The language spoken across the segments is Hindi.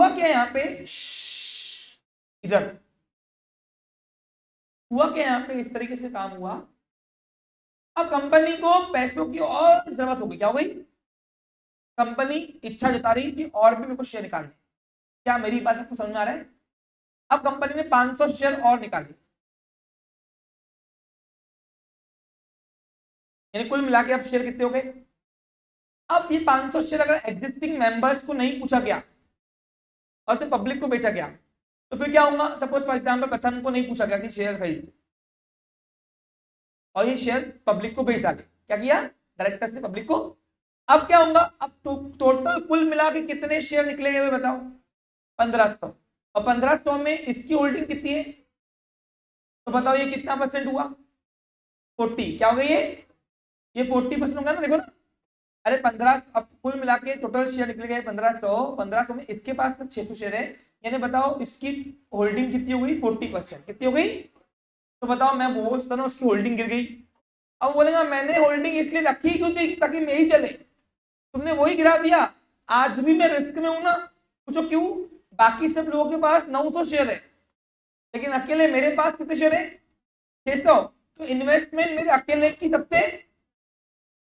हुआ क्या यहाँ पे, इधर हुआ क्या यहाँ पे, इस तरीके से काम हुआ। अब कंपनी को पैसों की और जरूरत होगी, क्या हो गई, कंपनी इच्छा जता रही कि और भी मेरे को शेयर निकालने। क्या मेरी बात आपको समझ में आ रहा है। अब कंपनी ने 500 शेयर और निकाले, यानी कुल मिला के अब शेयर कितने हो गए। अब ये 500 शेयर अगर एग्जिस्टिंग मेंबर्स को नहीं पूछा गया और सिर्फ पब्लिक को बेचा गया, तो फिर क्या होगा। सपोज फॉर एग्जांपल प्रथम को नहीं पूछा गया कि शेयर खरीद, और ये शेयर पब्लिक को बेच डाले, क्या किया डायरेक्टर से पब्लिक को। अब क्या होगा, अब तो टोटल कुल मिला के कितने शेयर निकलेंगे वे बताओ, 1500। और 1500 में इसकी होल्डिंग कितनी है, तो बताओ ये कितना परसेंट हुआ, 40। क्या हो गई ये 40% होगा ना, देखो ना। अरे 15, अब कुल मिला के टोटल शेयर निकल गए 1500 में इसके पास तो 600 शेयर है, यानी बताओ इसकी होल्डिंग कितनी हो गई, 40%। कितनी हो गई, तो बताओ मैं बोलता ना उसकी होल्डिंग गिर गई। अब बोलेगा मैंने होल्डिंग इसलिए रखी क्योंकि ताकि मेरी चले, तुमने वही गिरा दिया। आज भी मैं रिस्क में हूं ना, पूछो क्यों। बाकी सब लोगों के पास 900 शेयर है, लेकिन अकेले मेरे पास कितने शेयर है, 600। तो इन्वेस्टमेंट मेरे अकेले की सबसे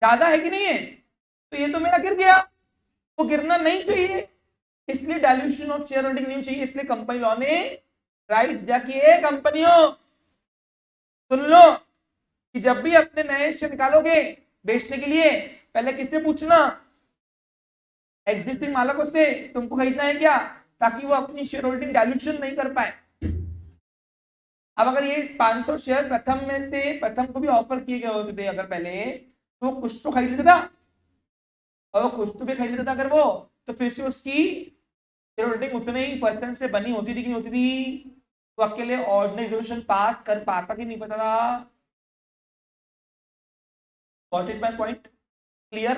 ज्यादा है कि नहीं है, तो ये तो मेरा गिर गया, वो गिरना नहीं चाहिए, इसलिए डायल्यूशन ऑफ शेयर होल्डिंग नहीं चाहिए। इसलिए कंपनी लॉ ने राइट जाके कंपनियों सुन लो कि जब भी अपने नए शेयर निकालोगे बेचने के लिए, पहले किससे पूछना, एग्जिस्टिंग मालिकों से, तुमको खरीदना है क्या, ताकि वो अपनी शेयर होल्डिंग डायल्यूशन नहीं कर पाए। अब अगर ये 500 शेयर प्रथम में से प्रथम को भी ऑफर किए गए होते थे अगर पहले, तो कुछ तो खरीद लेता, और वो कुछ तो भी खरीद लेता अगर वो, तो फिर से उसकी शेयर होल्डिंग उतने ही परसेंट से बनी होती थी कि नहीं होती थी, तो अकेले ऑर्डिनरी रेजोल्यूशन पास कर पाता कि नहीं पता था। Got it my point? Clear?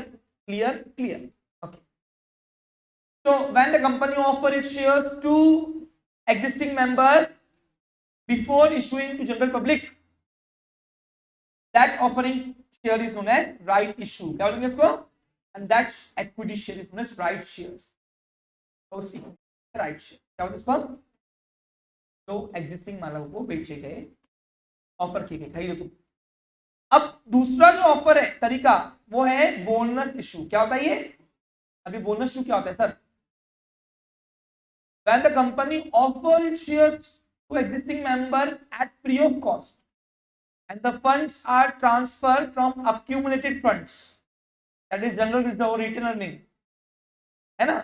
Clear? Clear. Okay. So when the company offer its shares to existing members before issuing to general public, that offering share is known as right issue. क्या बोलेंगे इसको? And that equity share is known as right shares. Right share. क्या बोलते इसको? जो एग्जिस्टिंग मालिकों को बेचे गए, ऑफर किए गए, खरीदो तुम। अब दूसरा जो ऑफर है तरीका, वो है बोनस इशू। क्या होता है ये, अभी बोनस इशू क्या होता है sir, when the company offers shares to existing member at free of cost and the funds are transferred from accumulated funds, that is general reserve or return earning, है ना।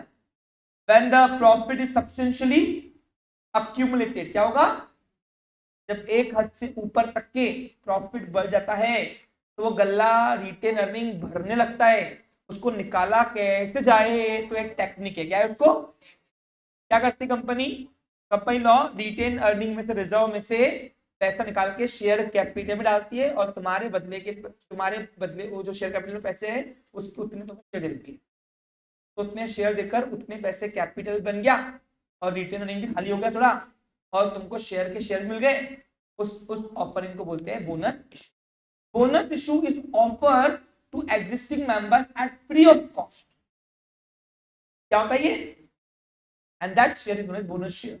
when the profit is substantially accumulated, क्या होगा, जब एक हद से ऊपर तक के प्रॉफिट बढ़ जाता है, तो वो गल्ला रिटेन अर्निंग भरने लगता है। उसको निकाला कैसे जाए, तो एक टेक्निक है, क्या है उसको, क्या करती company, company law retain earning में से, रिजर्व में से पैसा निकाल के शेयर कैपिटल में डालती है, और तुम्हारे बदले वो जो शेयर कैपिटल में पैसे है उसके उतने तुम्हें शेयर देती है। तो उतने शेयर देकर उतने पैसे कैपिटल बन गया, और रिटेन अर्निंग भी खाली हो गया थोड़ा, और तुमको शेयर के शेयर मिल गए। उस ऑफरिंग को बोलते हैं bonus issue. Bonus issue is offer to existing members at free of cost. क्या होता है ये, and that share is known as bonus shares.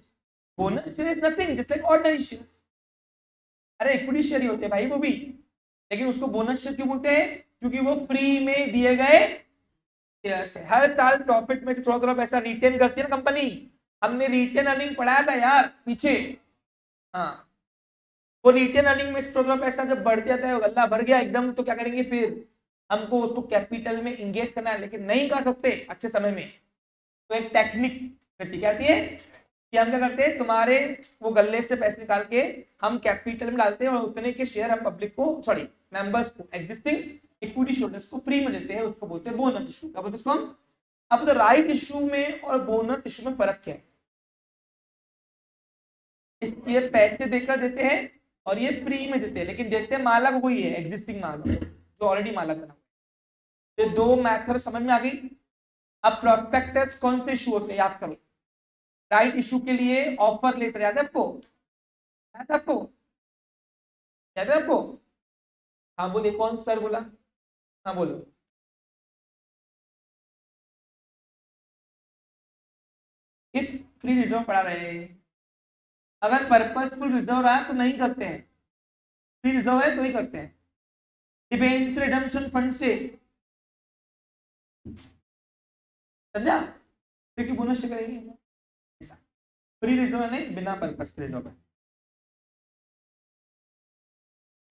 Bonus share is nothing, just like ordinary shares. अरे इक्विटी शेयर ही होते हैं भाई वो भी, लेकिन उसको बोनस शेयर क्यों बोलते हैं, क्योंकि वो फ्री में दिए गए शेयर्स है। हर साल प्रॉफिट में से थोड़ा थोड़ा पैसा रिटेन करती है ना कंपनी। हमने रिटेन अर्निंग पढ़ाया था यार पीछे, हाँ, वो रिटेन अर्निंग में से थोड़ा थोड़ा पैसा जब बढ़ जाता है, गल्ला भर गया एकदम, तो क्या करेंगे फिर, हमको उसको कैपिटल में इंगेज करना है, लेकिन नहीं कर सकते अच्छे समय में, तो एक टेक्निक क्या आती है कि हम क्या करते हैं, तुम्हारे वो गल्ले से पैसे निकाल के हम कैपिटल में डालते हैं, और उतने के शेयर हम पब्लिक को, सॉरी मेंबर्स को, एग्जिस्टिंग इक्विटी शेयर्स को फ्री में देते हैं, उसको बोलते हैं बोनस इशू। क्या बोलते हैं उसको। अब तो राइट इशू में और बोनस इशू में फर्क क्या है, ये पैसे देकर देते हैं और ये फ्री में देते हैं, लेकिन देते हैं मालक वही है, एग्जिस्टिंग मालक जो ऑलरेडी मालक बना। तो दो मैथड समझ में आ गई। अब प्रोस्पेक्टस कौन से इशू होते हैं याद करो। राइट इशू के लिए ऑफर लेटर याद है आपको, याद है आपको, याद है आपको, हाँ बोलिए, कौन सर बोला, हाँ बोलो। इफ फ्री रिजर्व पढ़ा रहे हैं। अगर पर्पसफुल रिजर्व रहा है तो नहीं करते हैं, फ्री रिजर्व है तो ही करते हैं। डिबेंचर रिडेम्पशन फंड से, समझा, क्योंकि बोनस से करेंगे। फ्री रिजर्व नहीं, बिना पर्पस के रिजर्व है।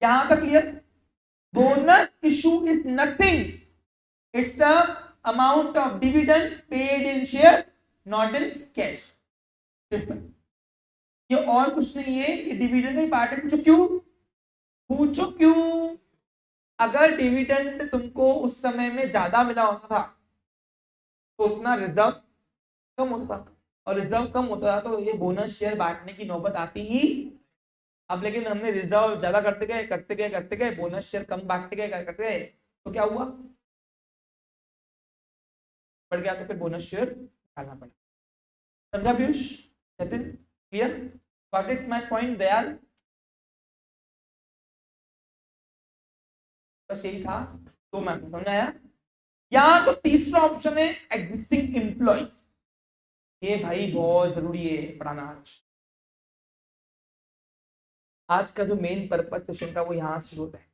यहां तक clear? Bonus issue is nothing, it's the amount of dividend paid in share, not in cash. Simple, ये और कुछ नहीं है, ये डिविडेंड का ही पार्ट है। पूछो क्यों, पूछो क्यों? अगर डिविडेंड तुमको उस समय में ज्यादा मिला होता था तो उतना रिजर्व कम होता था, और रिजर्व कम होता था तो ये बोनस शेयर बांटने की नौबत आती ही। अब लेकिन हमने रिजर्व ज्यादा करते गए करते गए करते गए, बोनस शेयर कम बांटते गए करते गए, तो क्या हुआ, बढ़ गया, तो फिर बोनस शेयर निकालना पड़ा। समझा Piyush, Nitin, clear? Got it my point Dayal? बस यही था, तो मैं समझ आया। यहां तो तीसरा ऑप्शन है एग्जिस्टिंग एम्प्लॉइज। ये भाई बहुत जरूरी है पढ़ाना। आज का जो मेन पर्पस सेशन था वो यहां से होता है।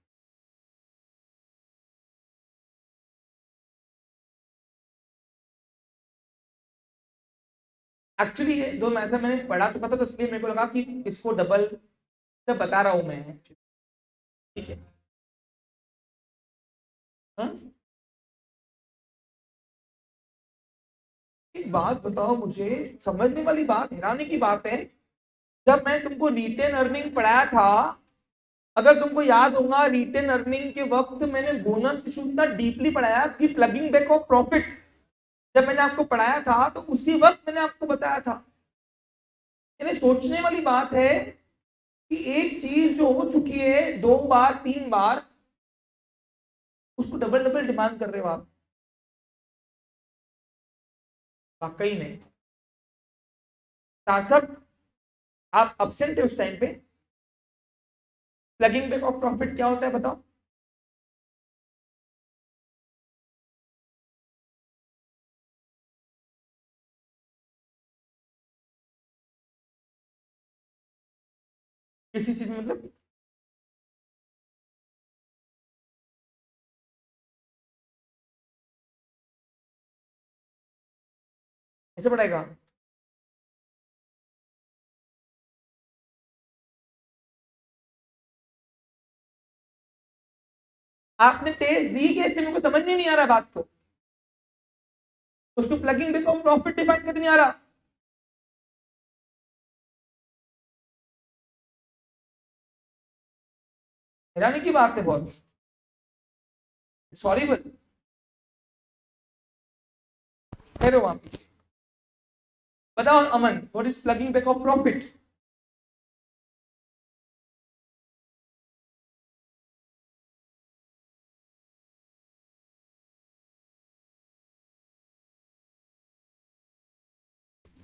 एक्चुअली ये दो मैथड मैंने पढ़ा चुका था, तो इसलिए मेरे को लगा कि इसको डबल से बता रहा हूं मैं, ठीक है? हाँ? एक बात बताओ मुझे, समझने वाली बात, हैरानी की बात है, जब मैं तुमको रिटेन अर्निंग पढ़ाया था, अगर तुमको याद होगा रिटेन अर्निंग के वक्त मैंने बोनस इशू इतना डीपली पढ़ाया कि प्लगिंग बैक ऑफ प्रॉफिट जब मैंने आपको पढ़ाया था तो उसी वक्त मैंने आपको बताया था। यानी सोचने वाली बात है कि एक चीज जो हो चुकी है 2 बार 3 बार, उसको डबल डबल डिमांड कर रहे हो आप, वाकई में सार्थक आप अपसेंट है उस टाइम पे। प्लगिंग बैक ऑफ प्रॉफिट क्या होता है बताओ? किसी चीज में मतलब ऐसे पढ़ाएगा? आपने टेस्ट दी कैसे, मेरे को समझ में नहीं आ रहा बात को। उसको plugging back of profit define करते नहीं आ रहा। हैरानी की बात है बहुत, सॉरी कह रहे हो आप। बताओ Aman, what is ploughing back of profit?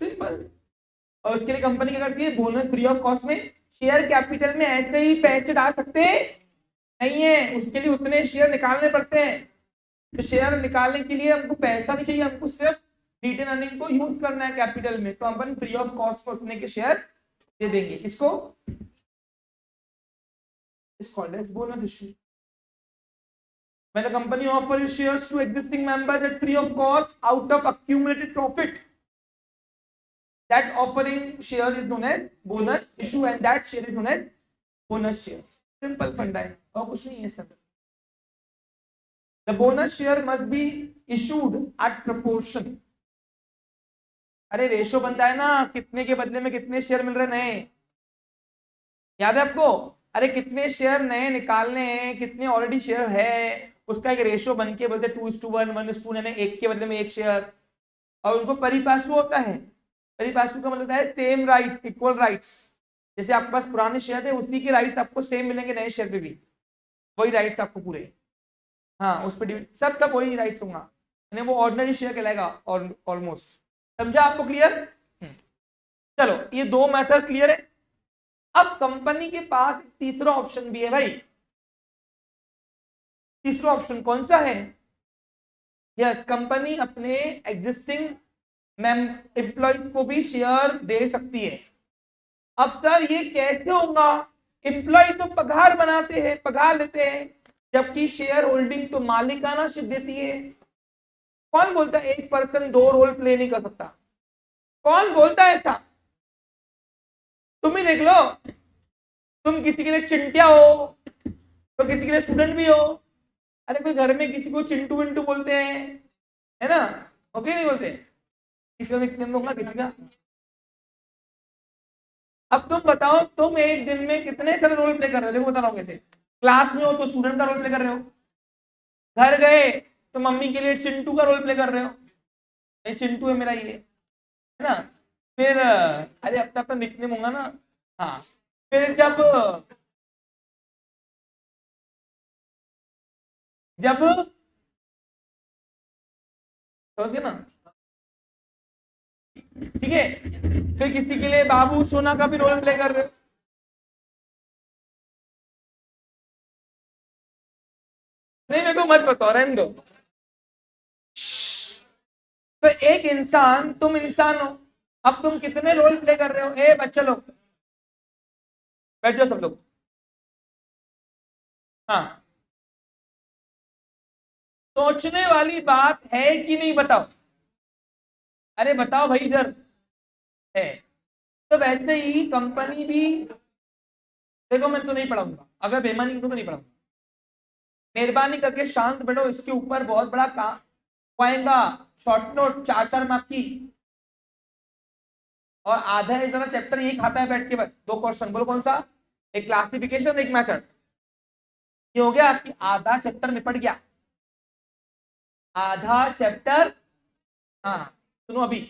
Simple. और उसके लिए कंपनी क्या करती है, बोनस फ्री ऑफ कॉस्ट में शेयर कैपिटल में ऐसे ही पैसे डाल सकते नहीं है, उसके लिए उतने शेयर निकालने पड़ते हैं। तो शेयर निकालने के लिए हमको पैसा नहीं चाहिए, हमको सिर्फ रिटेन अर्निंग को यूज करना है कैपिटल में, तो अपन फ्री ऑफ कॉस्ट में उतने के शेयर दे देंगे। इसको is called as bonus issue. When the company offers shares to existing members at free of cost out of accumulated profit, that offering share is known as bonus issue and that share is known as bonus shares. Simple फंडा है और कुछ नहीं है इसका। The bonus share must be issued at proportion. अरे रेशो बनता है ना, कितने के बदले में कितने शेयर मिल रहे नए, याद है आपको? अरे कितने शेयर नए निकालने हैं, कितने ऑलरेडी शेयर है, उसका एक रेशो बन के बोलते 2:1, 1:2, यानी एक के बदले में एक शेयर। और उनको परिपार्श्व होता है, परिपार्श्व का मतलब है सेम राइट्स, इक्वल राइट्स। जैसे आपके पास पुराने शेयर थे उसी के राइट्स आपको सेम मिलेंगे नए शेयर पे भी, वही राइट्स आपको पूरे। हाँ, उस पर सबका वही राइट्स होगा, यानी वो ऑर्डिनरी शेयर कहलाएगा ऑलमोस्ट। समझा आपको? क्लियर? चलो, ये दो मेथड क्लियर है। अब कंपनी के पास तीसरा ऑप्शन भी है भाई। तीसरा ऑप्शन कौन सा है? यस, कंपनी अपने एग्जिस्टिंग मैम एम्प्लॉय को भी शेयर दे सकती है। अब सर ये कैसे होगा? एम्प्लॉय तो पगार बनाते हैं, पगार लेते हैं, जबकि शेयर होल्डिंग तो मालिकाना शेयर देती है। कौन बोलता है एक पर्सन दो रोल प्ले नहीं कर सकता? कौन बोलता है ऐसा? तुम ही देख लो, तुम किसी के लिए चिंटिया हो तो किसी के लिए स्टूडेंट भी हो। अरे कोई घर में किसी को चिंटू विंटू बोलते हैं, है ना? ओके नहीं बोलते? किसी का निकनेम होगा किसी का। अब तुम बताओ, तुम एक दिन में कितने सारे रोल प्ले कर रहे हो? देखो बता रहा हूँ कैसे। क्लास में हो तो स्टूडेंट का रोल प्ले कर रहे हो, घर गए तो मम्मी के लिए चिंटू का रोल प्ले कर रहे हो, ये चिंटू है मेरा, ये है ना? फिर अरे अब तक निकनेम होगा ना। हाँ, फिर जब जब समझ गए ना? ठीक है, फिर किसी के लिए बाबू सोना का भी रोल प्ले कर रहे हो। नहीं मेरे को मत बताओ, रहने दो। तो एक इंसान, तुम इंसान हो, अब तुम कितने रोल प्ले कर रहे हो? ए बच्चे लोग बैठ जाओ सब लोग। हाँ, सोचने वाली बात है कि नहीं बताओ? अरे बताओ भाई, इधर है। तो वैसे ही कंपनी भी, देखो मैं तो नहीं पढ़ाऊंगा, अगर बेईमानी की तो नहीं पढ़ाऊंगा। मेहरबानी करके शांत बैठो, इसके ऊपर बहुत बड़ा काम आएगा। शॉर्ट नोट 4-4 मार्क की, और आधा इतना चैप्टर यही खाता है बैठ के, बस 2 क्वेश्चन बोलो कौन सा? एक क्लासिफिकेशन, एक मैथड। ये हो गया कि आधा चैप्टर निपट गया, आधा चैप्टर। हाँ सुनो अभी,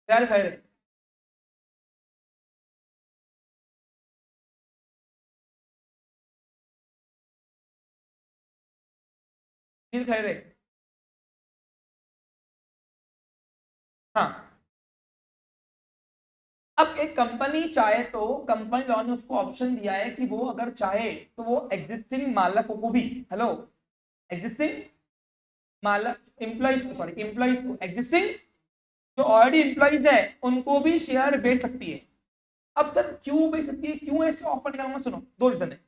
खैर खैर, दिल खैर है। हाँ, अब एक कंपनी चाहे तो, कंपनी लॉ ने उसको ऑप्शन दिया है कि वो अगर चाहे तो वो एग्जिस्टिंग मालकों को भी, हेलो, एग्जिस्टिंग मालक एम्प्लॉइज को, सॉरी एम्प्लॉइज को, एग्जिस्टिंग जो ऑलरेडी एम्प्लॉइज है उनको भी शेयर बेच सकती है। अब सर क्यों बेच सकती है, क्यों ऐसे ऑफर निकालूंगा? सुनो, 2 रीजन है।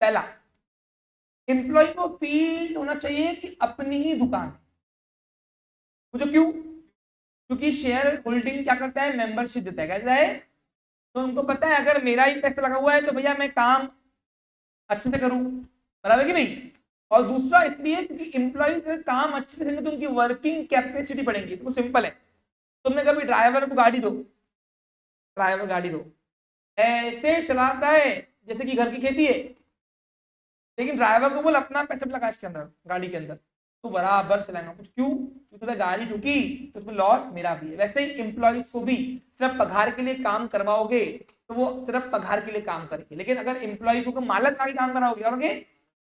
पहला, एम्प्लॉय को फील होना चाहिए कि अपनी ही दुकान है। मुझे क्यों? क्योंकि शेयर होल्डिंग क्या करता है? मेंबरशिप देता है, कहता है। तो उनको पता है अगर मेरा ही पैसा लगा हुआ है तो भैया मैं काम अच्छे से करूं, बराबर कि नहीं? और दूसरा इसलिए क्योंकि एम्प्लॉय काम अच्छे से करेंगे तो उनकी वर्किंग कैपेसिटी बढ़ेगी। तो सिंपल है, तुमने कभी ड्राइवर को गाड़ी दो, ड्राइवर गाड़ी दो, ऐसे चलाता है जैसे कि घर की खेती है, लेकिन ड्राइवर को बोल अपना पैसा लगा इसके अंदर, गाड़ी के अंदर, तो बराबर चलाएगा। कुछ क्यों? क्योंकि गाड़ी ठुकी तो उसमें लॉस मेरा भी है। वैसे ही एम्प्लॉयज को भी सिर्फ पगार के लिए काम करवाओगे तो वो सिर्फ पगार के लिए काम करेंगे, लेकिन अगर एम्प्लॉय को मालक का काम कराओगे और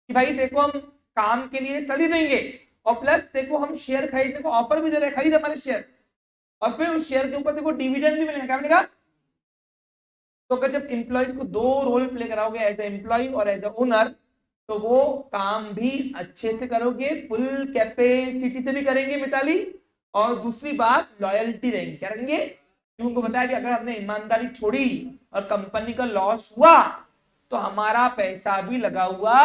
कि भाई देखो हम काम के लिए सैलरी देंगे और प्लस देखो हम शेयर खरीदने को ऑफर भी दे रहे हैं, खरीद हमारे शेयर, और फिर उस शेयर के ऊपर देखो डिविडेंड भी मिलेगा, क्या मिलेगा? तो अगर जब एम्प्लॉयज को दो रोल प्ले कराओगे, एज ए एम्प्लॉय और एज ए ओनर, तो वो काम भी अच्छे से करोगे, फुल कैपेसिटी से भी करेंगे मिताली। और दूसरी बात, लॉयल्टी रहेंगे, क्या रहेंगे? उनको बताया कि अगर हमने ईमानदारी छोड़ी और कंपनी का लॉस हुआ तो हमारा पैसा भी लगा हुआ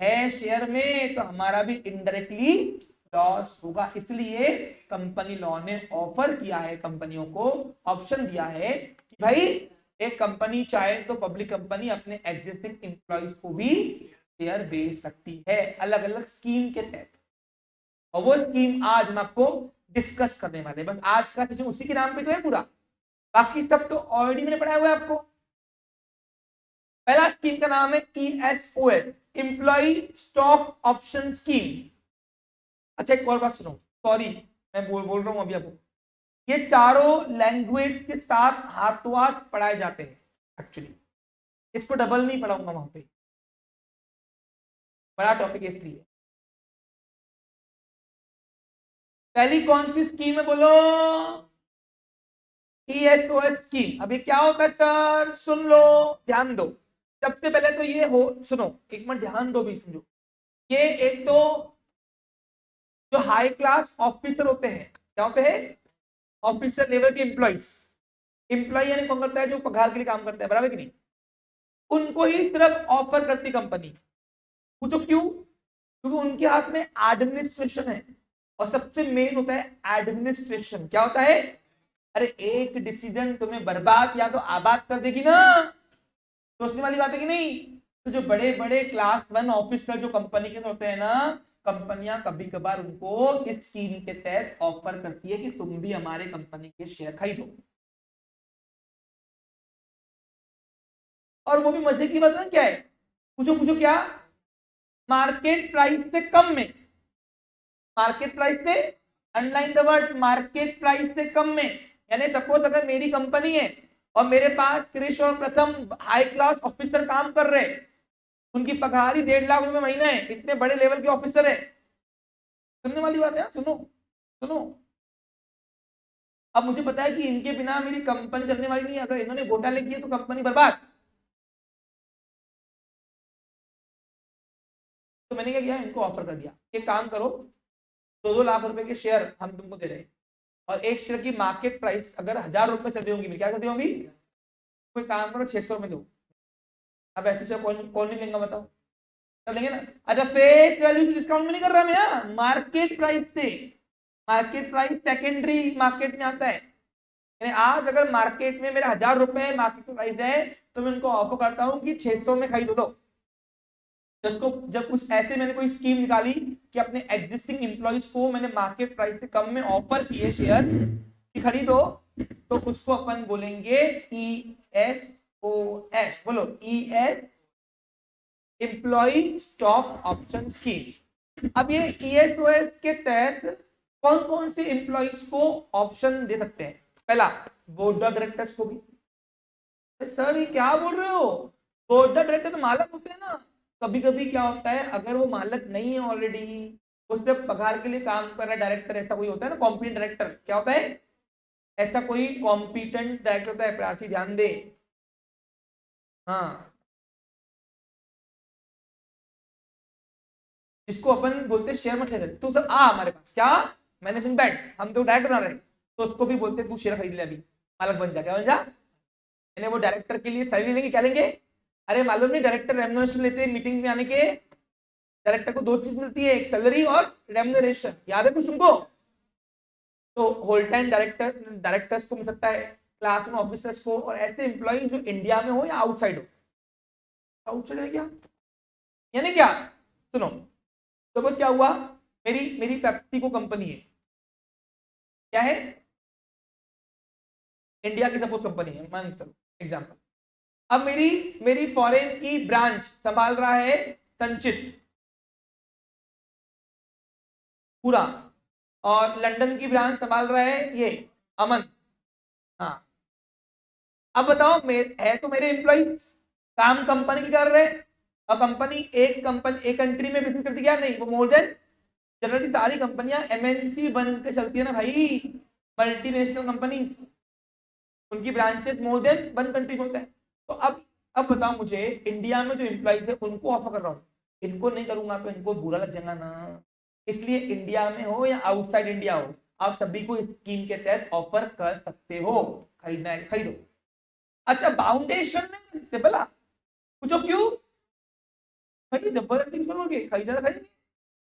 है शेयर में, तो हमारा भी इनडायरेक्टली लॉस होगा। इसलिए कंपनी लॉ ने ऑफर किया है, कंपनियों को ऑप्शन दिया है कि भाई एक कंपनी चाहे तो पब्लिक कंपनी अपने एग्जिस्टिंग एम्प्लॉइज को भी शेयर बेच सकती है, अलग अलग स्कीम के तहत। और वो स्कीम आज हम आपको डिस्कस करने वाले हैं। बस आज का सेशन उसी के नाम पे तो है पूरा, बाकी सब तो ऑलरेडी मैंने पढ़ाया हुआ है आपको। पहला स्कीम का नाम है ESOS, employee stock option scheme. अच्छा एक और बात सुनो, सॉरी मैं बोल रहा हूं अभी आपको, ये चारों लैंग्वेज के साथ हाथों हाथ पढ़ाए जाते हैं एक्चुअली, इसको डबल नहीं पढ़ाऊंगा वहां पे, बड़ा टॉपिक है इसलिए। पहली कौन सी स्कीम है बोलो? ESOS scheme. अब ये क्या होता है सर? सुन लो, ध्यान दो। सबसे पहले तो ये हो, सुनो एक मिनट ध्यान दो भी, समझो। ये एक तो जो हाई क्लास ऑफिसर होते हैं, क्या होते हैं, ऑफिसर लेवल के एम्प्लॉइज, एम्प्लॉय यानी कौन करता है, जो पगार के लिए काम करता है, बराबर कि नहीं, उनको ही सिर्फ ऑफर करती कंपनी। पूछो क्यों, क्योंकि उनके हाथ में एडमिनिस्ट्रेशन है, और सबसे मेन होता है एडमिनिस्ट्रेशन। क्या होता है, अरे एक डिसीजन तुम्हें बर्बाद या तो आबाद कर देगी ना, सोचने वाली बात है कि नहीं। तो जो बड़े बड़े क्लास 1 ऑफिसर जो कंपनी के होते हैं ना, कंपनियां कभी कभार उनको इस स्कीम के तहत ऑफर करती है कि तुम भी हमारे कंपनी के शेयर खरीदो। और वो भी मजे की बात ना क्या है, पूछो पूछो क्या, मार्केट प्राइस से कम में, मार्केट प्राइस से, underline the word market price से कम में। यानी सपोज अगर मेरी कंपनी है और मेरे पास कृष और प्रथम हाई क्लास ऑफिसर काम कर रहे हैं, उनकी पगार ही 1.5 लाख रुपए महीना है, इतने बड़े लेवल के ऑफिसर है। सुनने वाली बात है, सुनो सुनो। अब मुझे पता है कि इनके बिना मेरी कंपनी चलने वाली नहीं है, अगर इन्होंने घोटाले किए तो कंपनी बर्बाद। तो मैंने क्या किया, इनको ऑफर कर दिया कि काम करो, 2-2 लाख रुपए के शेयर हम तुमको दे रहे हैं, और एक शेयर की मार्केट प्राइस अगर 1,000 रुपए चल रही होंगी, क्या चल रही होंगी, कोई काम करो 600 में दो। अब ऐसे से कौन कौन नहीं लेंगे बताओ, सब लेंगे ना। अच्छा फेस वैल्यू डिस्काउंट में नहीं कर रहा मैं, मार्केट प्राइस से। मार्केट प्राइस सेकेंडरी मार्केट में आता है, यानी आज अगर मार्केट में मेरा 1,000 रुपए मार्केट प्राइस है, तो मैं उनको ऑफर करता हूँ कि 600 में खरीदो लो। जिसको जब उस ऐसे मैंने कोई स्कीम निकाली कि अपने एग्जिस्टिंग इंप्लॉइज को मैंने मार्केट प्राइस से कम में ऑफर किए शेयर कि खरीदो, तो उसको अपन बोलेंगे ESOS। बोलो ES, employee stock option scheme. अब ये ESOS के तहत कौन कौन से एम्प्लॉइज को ऑप्शन दे सकते हैं, पहला बोर्ड ऑफ डायरेक्टर्स को भी। सर ये क्या बोल रहे हो, बोर्ड ऑफ डायरेक्टर तो मालक होते हैं ना। कभी कभी क्या होता है, अगर वो मालक नहीं है ऑलरेडी, वो सिर्फ पगार के लिए काम कर रहा है, डायरेक्टर ऐसा कोई होता है ना, कॉम्पिटेंट डायरेक्टर, क्या होता है, ऐसा कोई कॉम्पिटेंट डायरेक्टर होता है, प्राची ध्यान दे। हाँ, जिसको अपन बोलते हैं शेयर मत खरीद, तो सर आ हमारे पास क्या, मैनेजमेंट बैठ, हम तो डायरेक्टर बना रहे, तो उसको भी बोलते हैं तू शेयर खरीद ले अभी, मालक बन जा, क्या बन जा। यानी वो डायरेक्टर के लिए सैलरी लेंगे, क्या लेंगे, अरे मालूम नहीं, डायरेक्टर रेम्युनरेशन लेते हैं मीटिंग में आने के। डायरेक्टर को 2 चीज मिलती है, एक सैलरी और रेम्युनरेशन, याद है कुछ तुमको। तो होल टाइम डायरेक्टर्स को मिल सकता है, क्लास में ऑफिसर्स को, और ऐसे एम्प्लॉय जो इंडिया में हो या आउटसाइड हो। आउटसाइड है क्या, यानी क्या, सुनो, सपोज क्या हुआ, मेरी मेरी पेप्सी को कंपनी है, क्या है, इंडिया की सपोज कंपनी है, मान चलो एग्जांपल। अब मेरी मेरी फॉरेन की ब्रांच संभाल रहा है संचित पूरा, और लंदन की ब्रांच संभाल रहा है ये अमन। हाँ, अब बताओ है तो मेरे एम्प्लॉय काम कंपनी की कर रहे हैं, और कंपनी एक कंट्री में बिजनेस करती, क्या नहीं, वो मोर देन, जनरली सारी कंपनियां MNC बन के चलती है ना भाई, मल्टीनेशनल कंपनीज, उनकी ब्रांचेस मोर देन 1 कंट्री में होता है। तो अब बताओ मुझे, इंडिया में जो एम्प्लॉइज है उनको ऑफर कर रहा हूँ, इनको नहीं करूंगा तो इनको बुरा लग जाएगा ना। इसलिए इंडिया में हो या आउटसाइड इंडिया हो, आप सभी को स्कीम के तहत ऑफर कर सकते हो, खरीदना है खरीदो। अच्छा बाउंडेशन में बोला, पूछो क्यों, भाई जबरदस्ती करोगे, खरीदना खरीदेंगे,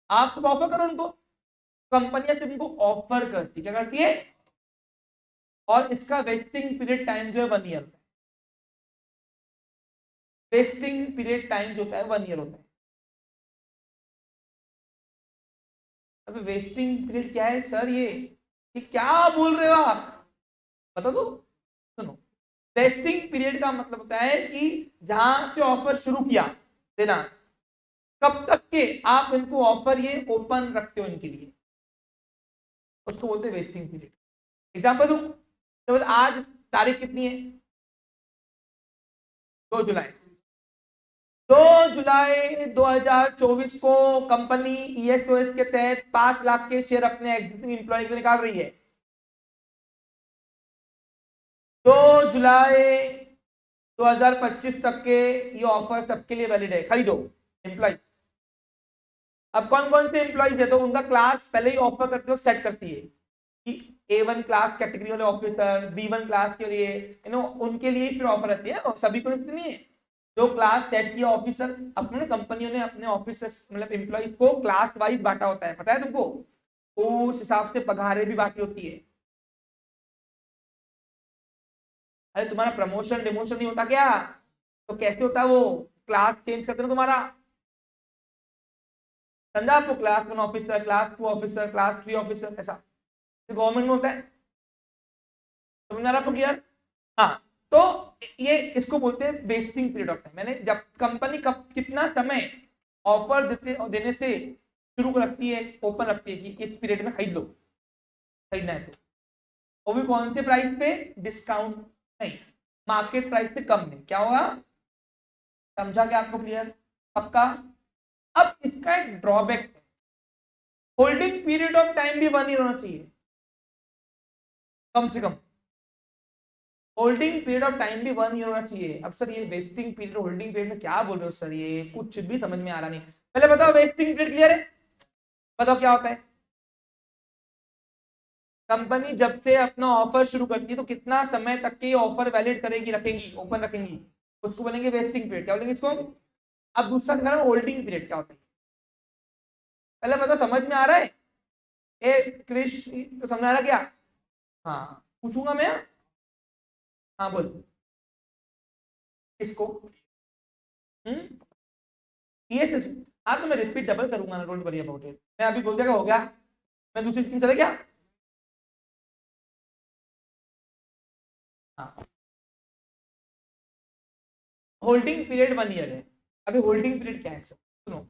आप सब ऑफर करो उनको, कंपनियां तुमको ऑफर करती, क्या करती है, और इसका वेस्टिंग पीरियड टाइम जो है 1 ईयर, वेस्टिंग पीरियड टाइम जो होता है 1 ईयर होता है। अब वेस्टिंग पीरियड क्या है सर, ये क्या बोल रहे हो आप, बता दो, सुनो, वेस्टिंग पीरियड का मतलब होता है कि जहां से ऑफर शुरू किया देना, कब तक के आप इनको ऑफर ये ओपन रखते हो इनके लिए, उसको बोलते हैं वेस्टिंग पीरियड। एग्जांपल दूं, तो आज तारीख कितनी है, 2 जुलाई, 2 जुलाई 2024 को कंपनी ESOS के तहत 5 लाख के शेयर अपने एग्जिस्टिंग इंप्लॉय को निकाल रही है। 2 जुलाई 2025 तक के ये ऑफर सबके लिए वैलिड है, खरीदो एम्प्लॉइज। अब कौन कौन से एम्प्लॉइज है, तो उनका क्लास पहले ही ऑफर करते वक्त सेट करती है कि A1 क्लास कैटेगरी वाले ऑफिसर, B1 क्लास के लिए उनके लिए फिर ऑफर आती है, और सभी को नहीं है। जो क्लास सेट किया ऑफिसर, अपने कंपनियों ने अपने ऑफिसर्स मतलब एम्प्लॉइज को क्लास वाइज बांटा होता है, पता है तुमको, उस हिसाब से पगारें भी बांटी होती है। अरे तुम्हारा प्रमोशन डिमोशन नहीं होता क्या, तो कैसे होता है वो, क्लास चेंज करते ना तुम्हारा, समझा आपको, class 1 officer, class 2 officer, class 3 officer, ऐसा गवर्नमेंट में होता है, समझ आ रहा आपको क्लियर। हाँ, तो ये इसको बोलते हैं वेस्टिंग पीरियड ऑफ टाइम। मैंने जब कंपनी कब कितना समय ऑफर देने से शुरू रखती है, ओपन रखती है कि इस पीरियड में खरीद लो, खरीदना है तो, वो भी कौन से प्राइस पे, डिस्काउंट नहीं, मार्केट प्राइस से कम में, क्या होगा, समझा क्या आपको क्लियर, पक्का। अब इसका एक ड्रॉबैक है, होल्डिंग पीरियड ऑफ टाइम भी 1 ईयर होना चाहिए कम से कम, होल्डिंग पीरियड ऑफ टाइम भी 1 ईयर होना चाहिए। अब सर ये वेस्टिंग पीरियड होल्डिंग पीरियड में क्या बोल रहे हो सर, ये कुछ भी समझ में आ रहा नहीं। पहले बताओ वेस्टिंग पीरियड क्लियर है, बताओ क्या होता है। कंपनी जब से अपना ऑफर शुरू करती है तो कितना समय तक के ऑफर वैलिड करेगी, रखेंगी, ओपन रखेंगी, उसको बोलेंगे वेस्टिंग पीरियड, क्या बोलेंगे इसको। अब दूसरा क्या, होल्डिंग पीरियड क्या होता है, पहले बताओ समझ में आ रहा है, ए क्रिश तो समझ आ रहा क्या। हाँ पूछूंगा मैं, हाँ बोल, किसको, ये हाँ तो मैं रिपीट डबल करूंगा ना, डोंट वरी अबाउट इट, मैं अभी बोल देगा हो गया, मैं दूसरी स्कीम चले क्या। हाँ, होल्डिंग पीरियड 1 ईयर है। अभी होल्डिंग पीरियड क्या है सर, सुनो,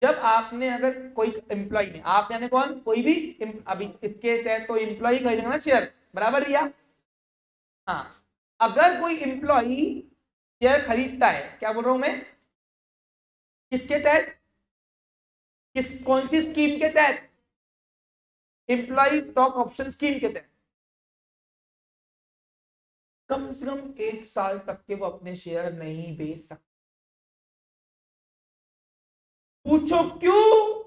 जब आपने अगर कोई एम्प्लॉय ने, आप यानी कौन, कोई भी अभी इसके तहत कोई एम्प्लॉय खरीदेगा ना शेयर, बराबर लिया, हाँ, अगर कोई एम्प्लॉय शेयर खरीदता है, क्या बोल रहा हूं मैं, किसके तहत, किस कौन सी स्कीम के तहत, एम्प्लॉय स्टॉक ऑप्शन स्कीम के तहत, कम से कम 1 साल तक के वो अपने शेयर नहीं बेच सकते। पूछो क्यों,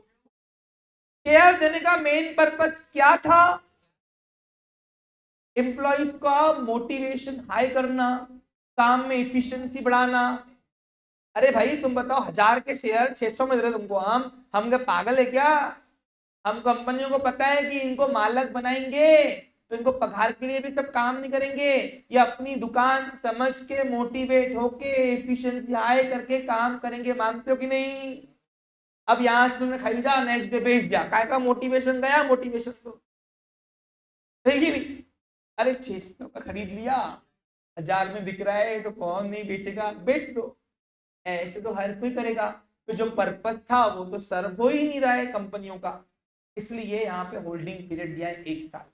शेयर देने का मेन पर्पस क्या था, एम्प्लॉइज का मोटिवेशन हाई करना, काम में इफिशिएंसी बढ़ाना। अरे भाई तुम बताओ, 1000 के शेयर 600 में दे रहे तुमको, हम क्या पागल है क्या, हम कंपनियों को पता है कि इनको मालक बनाएंगे तो इनको पगार के लिए भी सब काम नहीं करेंगे, ये अपनी दुकान समझ के मोटिवेट होके एफिशिएंसी हाई करके काम करेंगे, मानते हो कि नहीं। अब यहां से तुमने खरीदा, नेक्स्ट डे बेच दिया, काय का मोटिवेशन गया, मोटिवेशन तो है ही नहीं। अरे 600 का खरीद लिया, 1000 में बिक रहा है तो कौन नहीं बेचेगा, बेच दो, ऐसे तो हर कोई करेगा। तो जो पर्पस था वो तो सर्व हो ही नहीं रहा है कंपनियों का, इसलिए यहाँ पे होल्डिंग पीरियड दिया है 1 साल,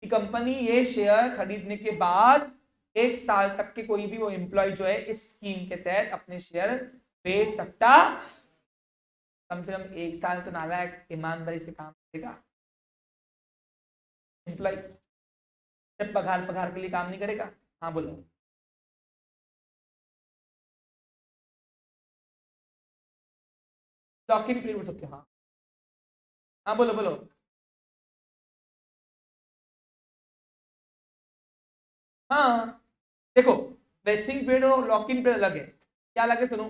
कि कंपनी ये शेयर खरीदने के बाद 1 साल तक के कोई भी वो एम्प्लॉय जो है इस स्कीम के तहत अपने शेयर बेच सकता, कम से कम 1 साल तो नालायक ईमानदारी से काम करेगा एम्प्लॉय, जब पगार पगार के लिए काम नहीं करेगा। हाँ बोलो, लॉक इन पीरियड बोल सकते हो, हाँ हाँ बोलो बोलो। हाँ देखो, वेस्टिंग पीरियड और लॉक इन पीरियड अलग है, क्या अलग है सुनो।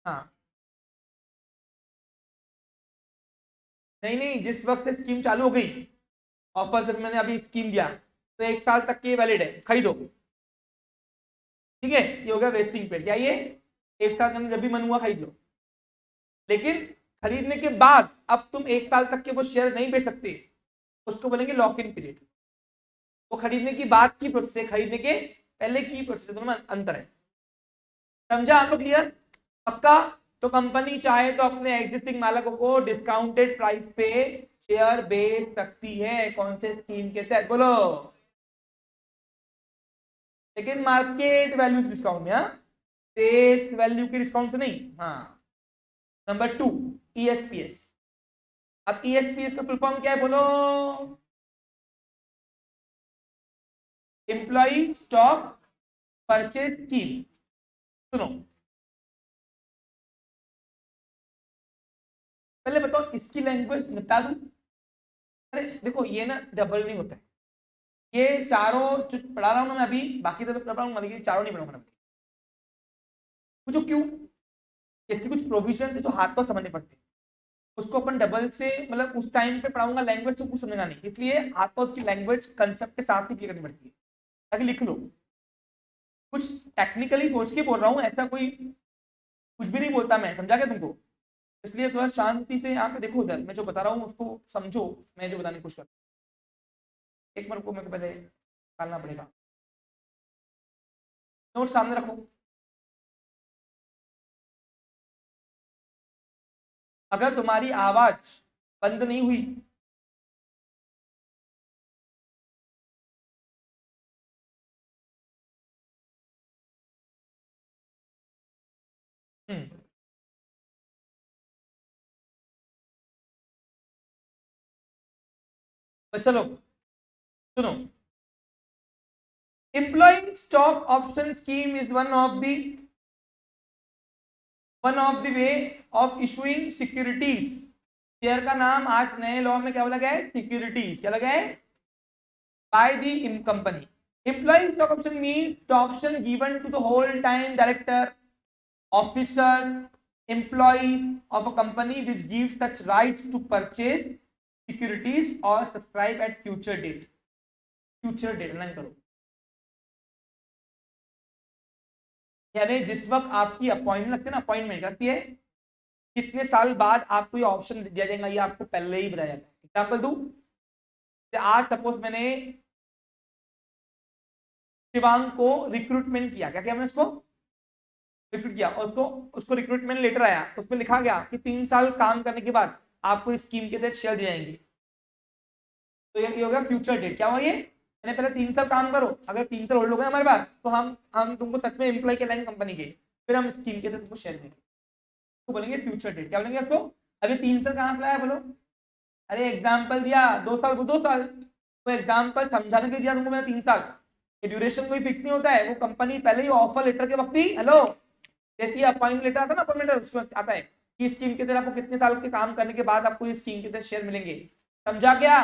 हाँ नहीं नहीं, जिस वक्त से स्कीम चालू हो गई, ऑफर जब मैंने अभी स्कीम दिया तो 1 साल तक की वैलिड है, खरीदो, ठीक है, ये हो गया वेस्टिंग पीरियड, क्या ये 1 साल के अंदर जब भी मन हुआ खरीद लो। लेकिन खरीदने के बाद अब तुम 1 साल तक के वो शेयर नहीं बेच सकते, उसको बोलेंगे लॉक इन पीरियड। वो खरीदने की बाद की प्रोसेस है, खरीदने के पहले की प्रोसेस, दोनों में अंतर है, समझा आप लोग क्लियर, पक्का। तो कंपनी चाहे तो अपने एग्जिस्टिंग मालिकों को डिस्काउंटेड प्राइस पे शेयर बेच सकती है, कौन से स्कीम के तहत बोलो, लेकिन मार्केट वैल्यू डिस्काउंट में, हाँ, फेस वैल्यू के डिस्काउंट से नहीं। हाँ, नंबर 2, ईएसपीएस। अब ईएसपीएस का फुल फॉर्म क्या है बोलो, एम्प्लॉय स्टॉक परचेज स्कीम। सुनो, पहले बताओ इसकी लैंग्वेज निपटा दूं? अरे देखो ये ना डबल नहीं होता है, ये चारों जो पढ़ा रहा हूं ना मैं अभी, बाकी तो पढ़ा रहा हूँ, ये चारों नहीं पढ़ाऊंगा। पूछो क्यों? इसकी कुछ प्रोविजन है जो हाथ पर समझने पड़ते हैं, उसको अपन डबल से मतलब उस टाइम पे पढ़ाऊंगा लैंग्वेज तो कुछ समझना नहीं, इसलिए हाथ पर उसकी लैंग्वेज कंसेप्ट के साथ ही क्लियर करनी पड़ती है ताकि लिख लो। कुछ टेक्निकली सोच के बोल रहा हूँ, ऐसा कोई कुछ भी नहीं बोलता मैं, समझा क्या तुमको? इसलिए थोड़ा शांति से यहाँ पे देखो, उधर मैं जो बता रहा हूँ उसको समझो, मैं जो बताने की कोशिश कर एक बार को मेरे को पहले निकालना पड़ेगा। नोट सामने रखो। अगर तुम्हारी आवाज बंद नहीं हुई तो चलो सुनो, employing stock option scheme is one of the way of issuing securities. Share का नाम आज नए लॉ में क्या लगा है? सिक्योरिटीज। क्या लगा है? By the company. Employing stock option means the option given to the whole time director, officers, employees of a company which gives such rights to purchase securities or subscribe at future date. Future date ना करो, यानी जिस वक्त आपकी अपॉइंटमेंट लगती है ना, अपॉइंटमेंट करती है कितने साल बाद आपको ये ऑप्शन दिया जाएगा, ये आपको पहले ही बताया जाता है। एग्जाम्पल दूं, आज सपोज मैंने शिवांग को रिक्रूटमेंट किया, क्या किया मैंने? उसको रिक्रूट किया और उसको उसको रिक्रूटमेंट लेटर आया, उसमें लिखा गया कि 3 साल काम करने के बाद आपको इस स्कीम के तहत शेयर दिए जाएंगे। तो ये हो गया फ्यूचर डेट। क्या हुआ? ये मैंने पहले 3 साल काम करो, अगर 3 साल होल्ड हो गए हमारे पास तो हम तुमको सच में एम्प्लॉय कहलाएंगे कंपनी के, फिर हम स्कीम के तहत तुमको शेयर देंगे, तो बोलेंगे फ्यूचर डेट। क्या बोलेंगे उसको? अभी 3 साल कहाँ से लाया बोलो? अरे एग्जाम्पल दिया 2 साल को 2 साल, तो एग्जाम्पल समझाने के लिए दिया तुमको मैंने 3 साल। ये ड्यूरेशन कोई फिक्स नहीं होता है, वो कंपनी पहले ही ऑफर लेटर के वक्त ही हेलो देती है, अपॉइंटमेंट लेटर आता है ना, अपॉइंटमेंट लेटर उसमें आता है कि स्कीम के तहत आपको कितने साल के काम करने के बाद आपको ये स्कीम के तहत शेयर मिलेंगे। समझा क्या?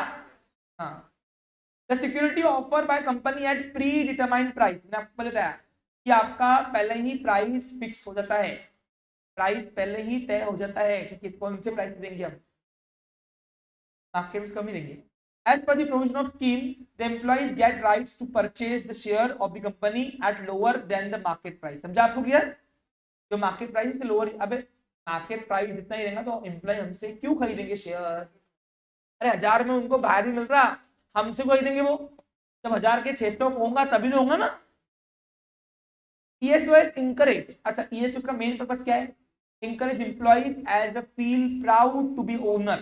हाँ। The security offer by company at pre determined price, मैंने आपको पहले बताया कि आपका पहले ही प्राइस फिक्स हो जाता है, प्राइस पहले ही तय हो जाता है कि कौन से प्राइस देंगे हम, मार्केट में कम ही देंगे। As per the provision of scheme, the employees get rights to purchase the share of the company at lower than the market price. समझा आपको क्लियर? जो मार्केट प्राइस से लोअर, अबे मार्केट प्राइस जितना ही रहेगा तो एम्प्लॉय हमसे क्यों खरीदेंगे शेयर? अरे 1000 में उनको बाहर ही मिल रहा, हमसे खरीदेंगे वो? जब 1000 के 600 होगा तभी तो होगा ना। ESOS encourage, अच्छा ESOS का मेन पर्पस क्या है? encourage employees as a feel proud to be owner।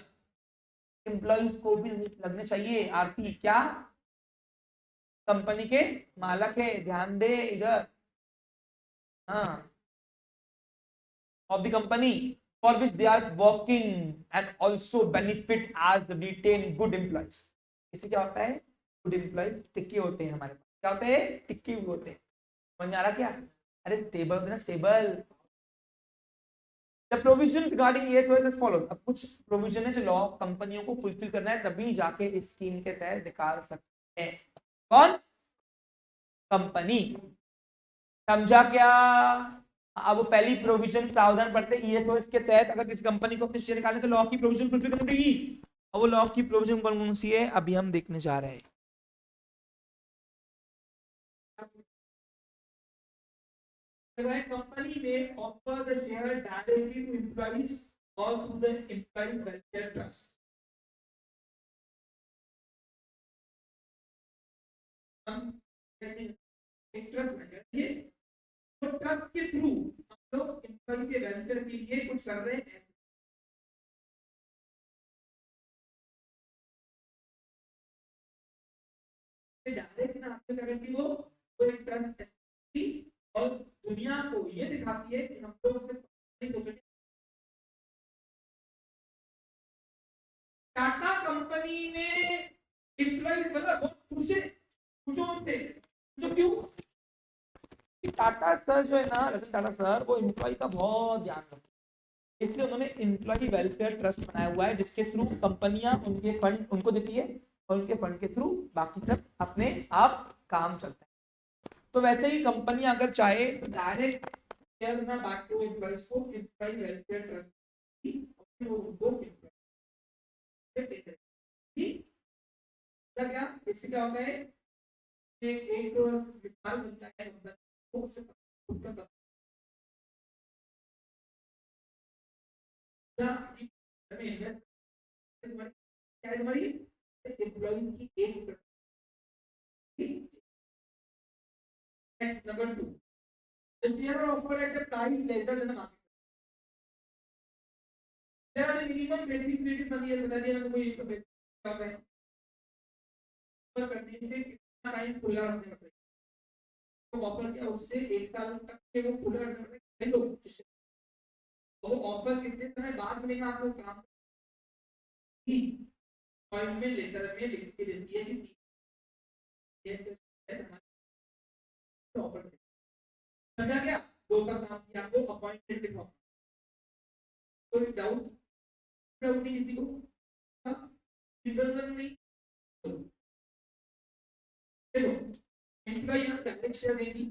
Employees को भी लगने चाहिए आरती क्या कंपनी के मालक है, ध्यान दे इधर। हाँ, of the company for which they are working and also benefit as the retain good employees। इससे क्या होता है? गुड एम्प्लॉइज टिके होते हैं हमारे पास। क्या होते हैं? टिके हुए होते हैं। समझ में आ रहा क्या? अरे स्टेबल ना, stable. The provision regarding ESOS as follows। अब कुछ प्रोविजन है जो लॉ कंपनियों को फुलफिल करना है तभी जाके इस स्कीम के तहत निकाल सकते हैं। कौन? कंपनी। समझा क्या? अब पहली प्रोविजन प्रावधान पढ़ते ESOS के तहत अगर किसी कंपनी को अपने शेयर निकालने तो लॉ की प्रोविजन फुलफिल करनी पड़ेगी। और वो लॉ की प्रोविजन कौन कौन सी है अभी हम देखने जा रहे हैं। कंपनी में offer the share directly to employees और to the employees welfare trust. एक ट्रस्ट है, तो ट्रस्ट के थ्रू हम लोग एम्प्लॉय के वेलफेयर के लिए कुछ कर रहे हैं। डायरेक्ट ना आपसे करेंगे वो एक ट्रस्ट है और दुनिया को ये दिखाती है कि हम लोग उसमें टाटा कंपनी में एम्प्लॉइज मतलब बहुत खुश है, खुश होते जो क्यों? टाटा सर जो है ना, रतन टाटा सर, वो एम्प्लॉय का बहुत ध्यान रखते, इसलिए उन्होंने एम्प्लॉय वेलफेयर ट्रस्ट बनाया हुआ है, जिसके थ्रू कंपनियां उनके फंड उनको देती है और उनके फंड के थ्रू बाकी सब अपने आप काम चलता है। तो वैसे ही कंपनी अगर चाहे तो डायरेक्ट शेयर ना बांट के एम्प्लॉयज को एम्प्लॉय वेलफेयर ट्रस्ट क्या, इससे क्या होता है, एक मिसाल बनता है Next, number 2. The share offered at a price lesser than the market. There are minimum basic needs बनी है, बता दिया मैंने कोई एक basic क्या है, पर करने से कितना टाइम खुला रखना पड़ेगा, तो ऑफर क्या उससे एक साल तक के वो खुला रखना पड़ेगा, लो तो ऑफर कितने समय बाद मिलेगा आपको, काम की अपॉइंटमेंट लेटर में लिख के देती है कि ये ऑफर समझा क्या, दो का काम किया आपको अपॉइंटमेंट लिखो, कोई डाउट नहीं किसी को, हाँ सिंगल नहीं, देखो एम्प्लॉय यहाँ डायरेक्ट शेयर देगी,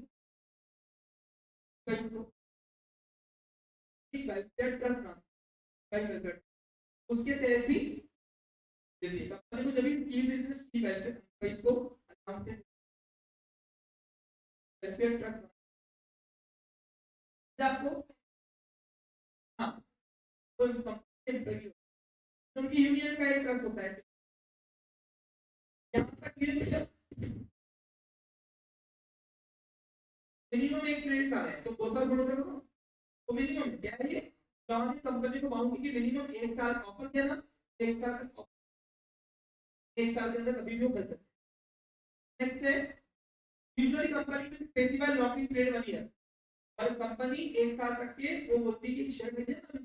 वेलफेयर ट्रस्ट नाम वेलफेयर उसके तहत भी देती है कंपनी को, जब भी स्कीम देती है स्कीम वेलफेयर इसको आराम से वेलफेयर ट्रस्ट आपको, हाँ तो कंपनी उनकी यूनियन का एक ट्रस्ट होता है, यहाँ तक मिनिमम एक क्रेडिट आ रहे हैं तो 2 साल बोलो करो, तो मिनिमम क्या है ये, कंपनी को बाउंड की मिनिमम 1 साल ऑफर किया ना, 1 साल, 1 साल के अंदर कभी भी वो कर सकते। नेक्स्ट है यूजुअली कंपनी में स्पेसिफाइड लॉकिंग पीरियड बनी है, और कंपनी 1 साल तक के वो बोलती है कि शेयर में देना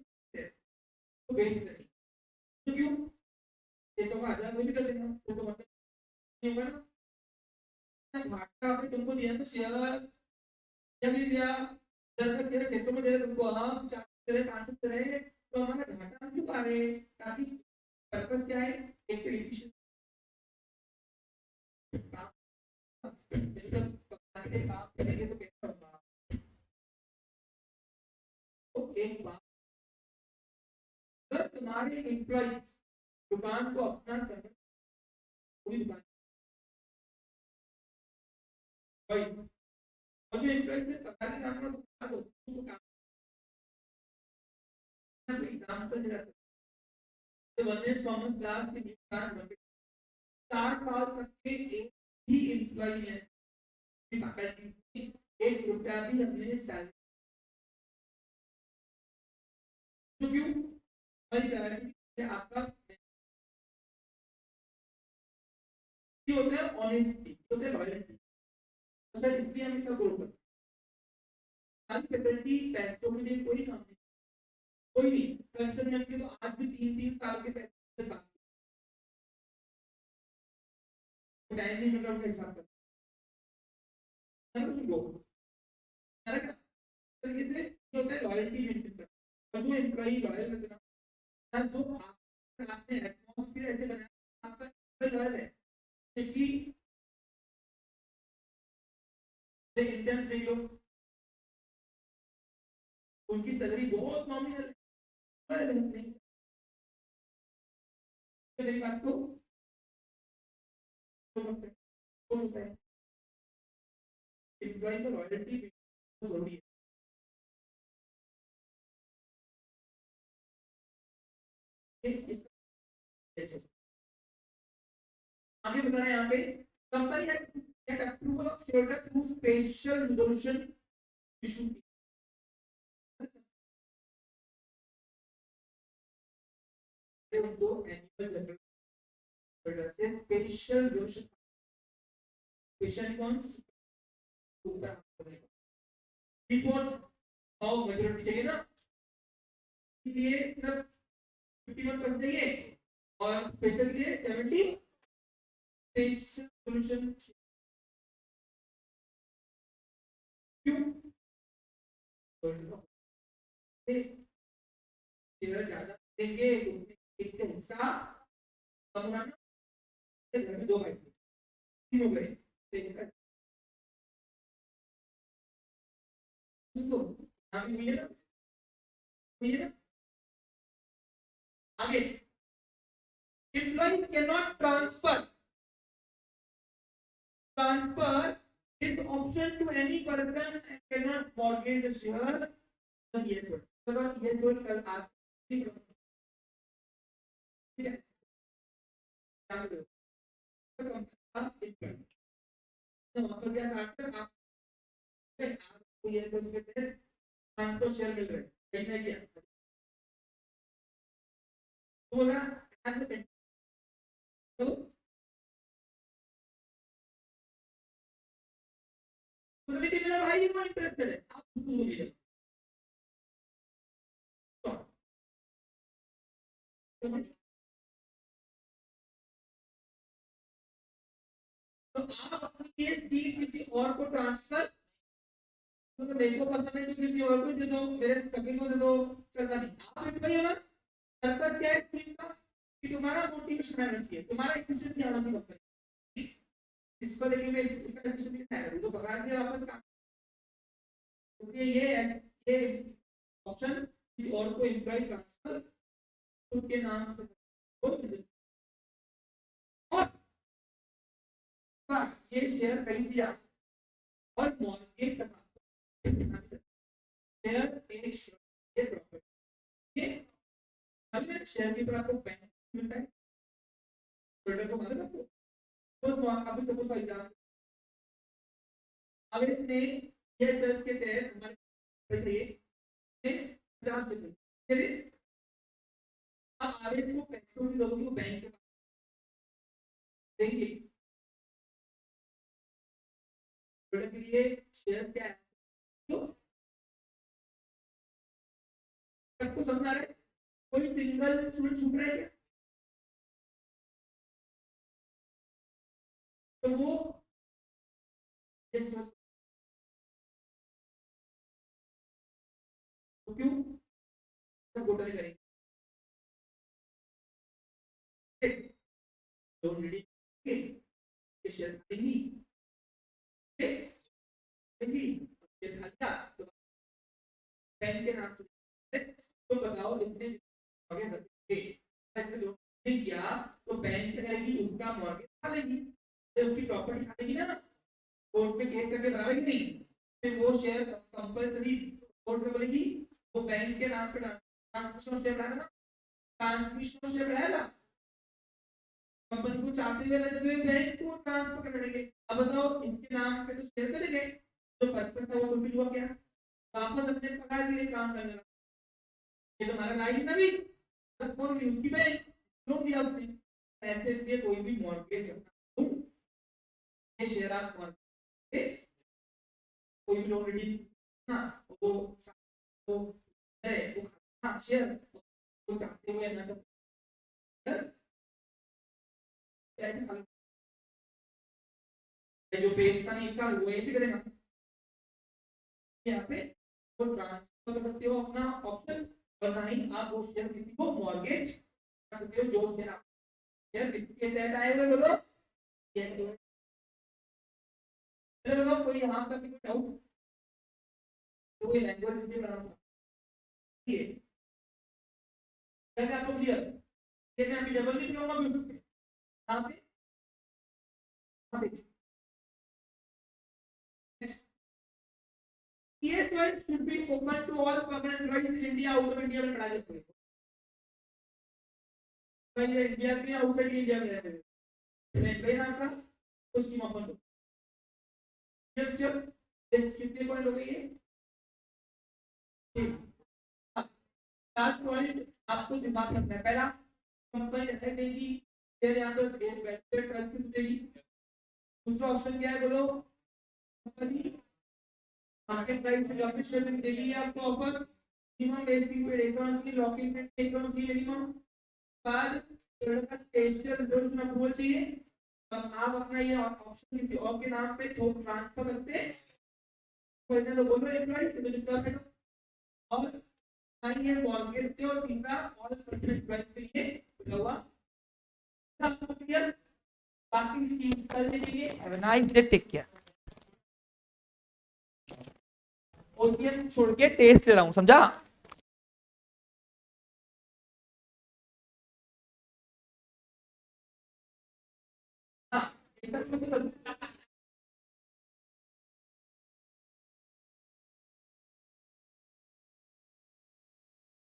तो बेच देनी, तो क्यों ये तो 1000 में भी कर देना, तो मतलब नहीं होगा ना, घाटा आपने तुमको दिया तो शेयर क्या नहीं दिया, जब तक शेयर 600 में दे रहे तुमको, हम 400 दे 500 दे रहे, तो हमारा घाटा क्यों पा रहे, ताकि पर्पस क्या है, एक तो एफिशिएंसी काम करेंगे तो कैसा होगा, तो एक बात अगर तुम्हारे एम्प्लॉइज दुकान को अपना समझ, पूरी दुकान और जो एम्प्लॉइज से पता नहीं काम करना तो उनको काम को एग्जांपल दे रहा था, तो वननेस कॉमन क्लास के न्यू क्लास में 4 साल तक के एक ही एम्प्लॉय है फैकल्टी की 1 रुपया भी हमने सैलरी, तो क्यों हमारी प्रायोरिटी है आपका होता है ऑनेस्टी, होता है लॉयल्टी, तो सर इसलिए हम इतना ग्रो करते हैं, फैकल्टी पैसों के लिए कोई काम नहीं, कोई नहीं कल्चर में तो आज भी 3-3 साल के पैसे टाइम नहीं मिल रहा उनका हिसाब कर तरीके से होता है लॉयल्टी मेंटेन करना, और जो एम्प्लॉई लॉयल रहता है जो आपने एटमॉस्फेयर ऐसे बनाया आपका लॉयल है, क्योंकि इंडियंस देख लो उनकी सैलरी बहुत नॉमिनल है, मेरी बात को होता है एम्प्लॉई को लॉयल्टी जरूरी है, आगे बता रहे हैं यहाँ पे company get approval of share through special resolution issue, उनको एनुअल जनरल से स्पेशल रिजोल्यूशन, स्पेशल कौन बिफोर हाउ मेजॉरिटी चाहिए ना, इसलिए सिर्फ 51% चाहिए और स्पेशल के लिए 70 स्पेशल सॉल्यूशन क्यों शेयर ज्यादा देंगे उतने एक का हिस्सा कम होना ना। घर में 2 भाई थे, 3 हो गए तो इनका तो यहाँ भी हुई है ना। आगे employee cannot transfer his option to any person and cannot mortgage the share on ESOL. So ESOL कल आज ठीक है तो वहाँ पर क्या काटते आपको ESOL के तहत 500 शेयर मिल रहे हैं कहीं ना क्या तो बोला तो लेकिन मेरा भाई इतना इंटरेस्टेड है आप उसको बोलिए तो आप अपनी केस डी किसी और को ट्रांसफर तो मेरे को पसंद नहीं तो किसी और को दे दो मेरे सगे को दे दो चलता नहीं आप एम्प्लॉय हो ना पर्पस क्या है स्कीम का कि तुम्हारा मोटिवेशन आना चाहिए तुम्हारा एफिशिएंसी आना चाहिए कंपनी इसको लेके मैं इसका एफिशिएंसी नहीं है तो पगार दिया वापस काम क्योंकि ये ऑप्शन किसी और को एम्प्लॉय ट्रांसफर उनके नाम से और ये शेयर खरीद दिया और मॉर्गेज शेयर एक शेयर प्रॉपर्टी ये हमें शेयर की तरह आपको बैंक मिलता है होल्डर को मालूम है आपको तो अभी तो कोई एग्जाम अगर इसने ये सर्च के तहत हमारे लिए 50 दिन चलिए अब आगे को पैसों की लोगों को बैंक के देंगे होल्डर के लिए शेयर्स क्या है तो सबको समझ आ रहा है कोई सिंगल स्टूडेंट छूट रहा है क्या तो वो तो क्यों सब वोटर करेंगे तो नीडी के शेयर देंगी देंगी शेयर खाता तो बैंक के नाम से तो बताओ कितने आगे करके ऐसे जो नहीं किया तो बैंक रहेगी उसका मॉर्गेज खा लेगी तो उसकी प्रॉपर्टी खा लेगी ना कोर्ट में केस करके बराबर की नहीं फिर वो शेयर कंपलसरी कोर्ट में बोलेगी वो बैंक के नाम पे ट्रांसमिशन शेयर रहेगा ना ट्रांसमिशन शेयर रहेगा कंपनी को चाहते हुए ना जब बैंक को ट्रांसफर कर देंगे अब बताओ इसके नाम पे तो शेयर करेंगे तो पर्पस था वो फुलफिल हुआ क्या वापस अपने पगार के लिए काम करने लगा ये तो हमारा राइट ना भी कौन भी उसकी बैंक लोन दिया उसने ऐसे इसलिए कोई भी मॉर्गेज अपना ये शेयर आप मॉर्गेज कोई भी लोन रेडी हाँ वो है वो हाँ शेयर वो चाहते हुए ना तो जो बेचता नहीं साल वो ऐसे करेगा यहाँ पे तो ट्रांसफर कर सकते हो अपना ऑप्शन और ना ही आप वो शेयर किसी को मॉर्गेज कर सकते हो जो शेयर किसके तहत आए हुए बोलो ये चलो कोई यहाँ पर कोई डाउट तो कोई लैंग्वेज इसमें बना सकती है क्या आपको क्लियर ये मैं अभी डबल नहीं बनाऊंगा भी यहाँ पे ESOL should be open to all permanent employees in India, out of India में पढ़ा जाते हैं। तो ये इंडिया में आउटसाइड इंडिया में रहते हैं। एम्प्लॉय नाम का उसकी मफन हो। जब इस कितने पॉइंट हो गए ये? लास्ट पॉइंट आपको दिमाग रखना है। पहला कंपनी है देगी, फिर यहाँ तो वेलफेयर ट्रस्ट देगी। दूसरा ऑप्शन क्या है बोलो? कंपनी मार्केट प्राइस में लॉकिंग शेयर देगी आपको ऑफर मिनिमम बेसिक पे डिस्काउंट की लॉकिंग पे डिस्काउंट की मिनिमम बाद का स्पेशल दोस्त में अप्रूवल चाहिए तब आप अपना ये ऑप्शन किसी और के नाम पे थोक ट्रांसफर करते कोई ना तो बोलो एम्प्लॉय तो जितना पे और ये मॉर्गेज थे और तीसरा ऑल परसेंट ट्वेल्थ के लिए खुला हुआ सब क्लियर। बाकी स्कीम कल मिलेंगे। Have a nice day, take care. OCM छोड़ के टेस्ट ले रहा हूं, समझा? हाँ